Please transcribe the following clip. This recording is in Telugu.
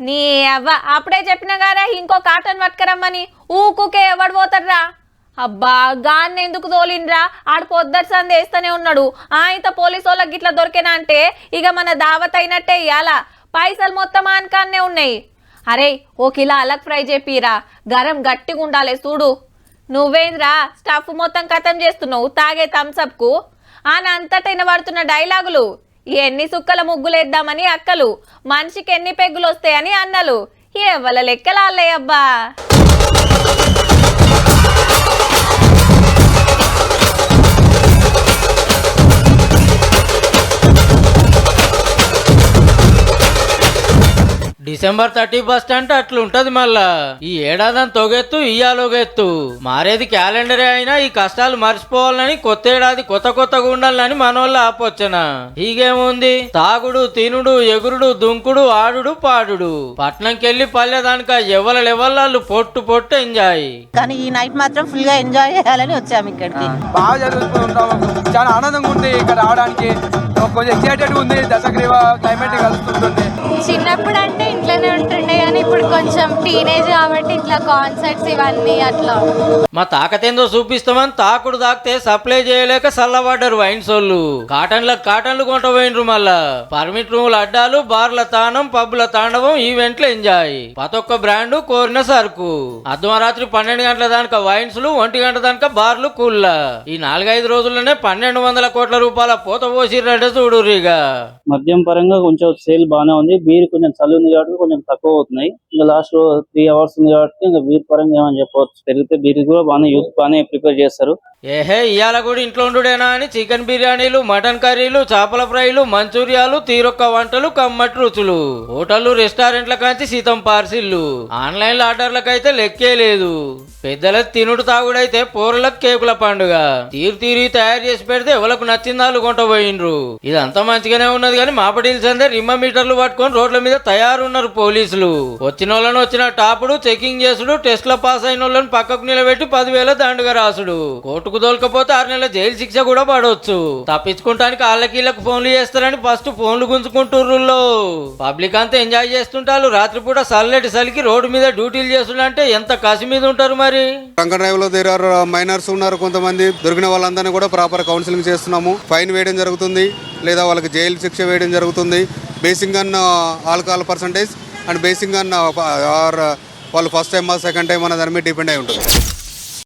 నీ అవ్వ అప్పుడే చెప్పిన గారా ఇంకో కాటన్ పట్టుకరమ్మని ఊకుకే ఎవడు పోతాడ్రా. అబ్బా గాన్ని ఎందుకు తోలిండ్రా, ఆడు పొద్దటి సంది వేస్తూనే ఉన్నాడు. ఇంత పోలీసు వాళ్ళకి గిట్లా దొరికేనా అంటే ఇక మన దావత్ అయినట్టే ఇయ్యాల. పైసలు మొత్తం ఆనకాన్నే ఉన్నాయి. అరే ఓ కిలో అలగ్ ఫ్రై చెప్పిరా, గరం గట్టిగా ఉండాలి చూడు. నువ్వేంద్రా స్టఫ్ మొత్తం ఖతం చేస్తున్నావు తాగే థమ్సప్కు. అంతటైన పడుతున్న డైలాగులు. ఎన్ని సుక్కల ముగ్గులేద్దామని అక్కలు, మనిషికి ఎన్ని పెగ్గులు వస్తాయని అన్నలు. ఎవల లెక్కలాలే అబ్బా. డిసెంబర్ 31 అంటే అట్లుంటది. మళ్ళా ఈ ఏడాది తొగెత్తు ఇయ్యాలోగెత్తు మారేది క్యాలెండరే అయినా ఈ కష్టాలు మర్చిపోవాలని కొత్త ఏడాది కొత్తగా ఉండాలని మనోళ్ళు ఆపొచ్చనా. హీగేముంది, తాగుడు తినుడు ఎగురుడు దుంకుడు ఆడుడు పాడుడు. పట్నంకెళ్ళి పల్లె దానిక ఎవరు పొట్టు ఎంజాయ్. కానీ ఈ నైట్ మాత్రం ఫుల్ గా ఎంజాయ్ చేయాలని వచ్చాము ఇక్కడికి. బాగా చదువుకుంటాము, చాలా ఆనందంగా ఉంది ఇక్కడ రావడానికి. కొంచెం ఎక్సైటెడ్ ఉంది, దశగ్రీవ క్లైమేట్ కలుస్తుంటుంది. చిన్నప్పుడు అంటే ఇంట్లోనే ఉంటుండే కానీ ఇప్పుడు కొంచెం టీనేజ్ కాబట్టి ఇట్లా కాన్సర్ట్స్ ఇవన్నీ అట్లా. మా తాకతేందో చూపిస్తామని తాకుడు తాకితే సప్లై చేయలేక సల్లబడ్డారు వైన్స్ వాళ్ళు. కాటన్లు కొంట పోయినరు. మళ్ళా పర్మిట్ రూముల అడ్డాలు, బార్ల తానం, పబ్ల తాండవం, ఈవెంట్లు ఎంజాయ్. ప్రతొక్క బ్రాండ్ కోరిన సరుకు. అర్ధరాత్రి 12 గంటల దానిక వైన్స్లు, 1 గంట దానిక బార్లు కూల్ల. ఈ 4-5 రోజుల్లోనే 1200 కోట్ల రూపాయల పోత పోసిరంటే చూడురిగా. మద్యం పరంగా కొంచెం సేల్ బాగానే ఉంది. బీర్ కొంచెం చలి ఉంది కాబట్టి కొంచెం తక్కువ అవుతున్నాయి. ఇంకా లాస్ట్ 3 అవర్స్ ఉంది కాబట్టి ఇంకా బీర్ పరంగా ఏమని చెప్పవచ్చు. పెరిగితే బీర్ కూడా బాగానే యూత్ బాగానే ప్రిపేర్ చేస్తారు. ఇవాళ కూడా ఇంట్లో ఉండుడేనా అని చికెన్ బిర్యానీలు, మటన్ కర్రీలు, చేపల ఫ్రైలు, మంచూరియాలు, తీరొక్క వంటలు, కమ్మటి రుచులు. హోటళ్లు రెస్టారెంట్ల కాంచి సీతం పార్సిల్లు. ఆన్లైన్ ఆర్డర్లకైతే లెక్కే లేదు. పెద్దలకు తినుడు తాగుడైతే పోరులకు కేకుల పండుగ. తీరి తయారు చేసి పెడితే ఎవరికి నచ్చిందాలు కొంట పోయిండ్రు. ఇదంతా మంచిగానే ఉన్నది కానీ మాపడీలు సందే రిమ్మ మీటర్లు పట్టుకొని రోడ్ల మీద తయారున్నారు పోలీసులు. వచ్చిన వాళ్ళని వచ్చిన టాపుడు, చెకింగ్ చేసుడు, టెస్ట్ల పాస్ అయిన వాళ్ళని పక్కకు నిలబెట్టి 10,000 దండుగా రాసుడు. కోర్టుకు దోలకపోతే 6 నెలల జైలు శిక్ష కూడా పడవచ్చు. తప్పించుకుంటానికి వాళ్ళకీళ్ళకు ఫోన్లు చేస్తారని ఫస్ట్ ఫోన్లు గుంజుకుంటుర్రుల్లో. పబ్లిక్ అంతా ఎంజాయ్ చేస్తుంటారు. రాత్రిపూట సల్లటి సలికి రోడ్డు మీద డ్యూటీలు చేస్తుంటే ఎంత కసి మీద ఉంటారు. మరి డ్రంక్ డ్రైవ్ లో మైనర్స్ ఉన్నారు కొంతమంది. దొరికిన వాళ్ళందరినీ కూడా ప్రాపర్ కౌన్సిలింగ్ చేస్తున్నాము. ఫైన్ వేయడం జరుగుతుంది లేదా వాళ్ళకి జైలు శిక్ష వేయడం జరుగుతుంది. Basing on alcohol percentage and basing on వాళ్ళు ఫస్ట్ టైం సెకండ్ టైం అన్న దాని మీద డిపెండ్ అయి ఉంటుంది.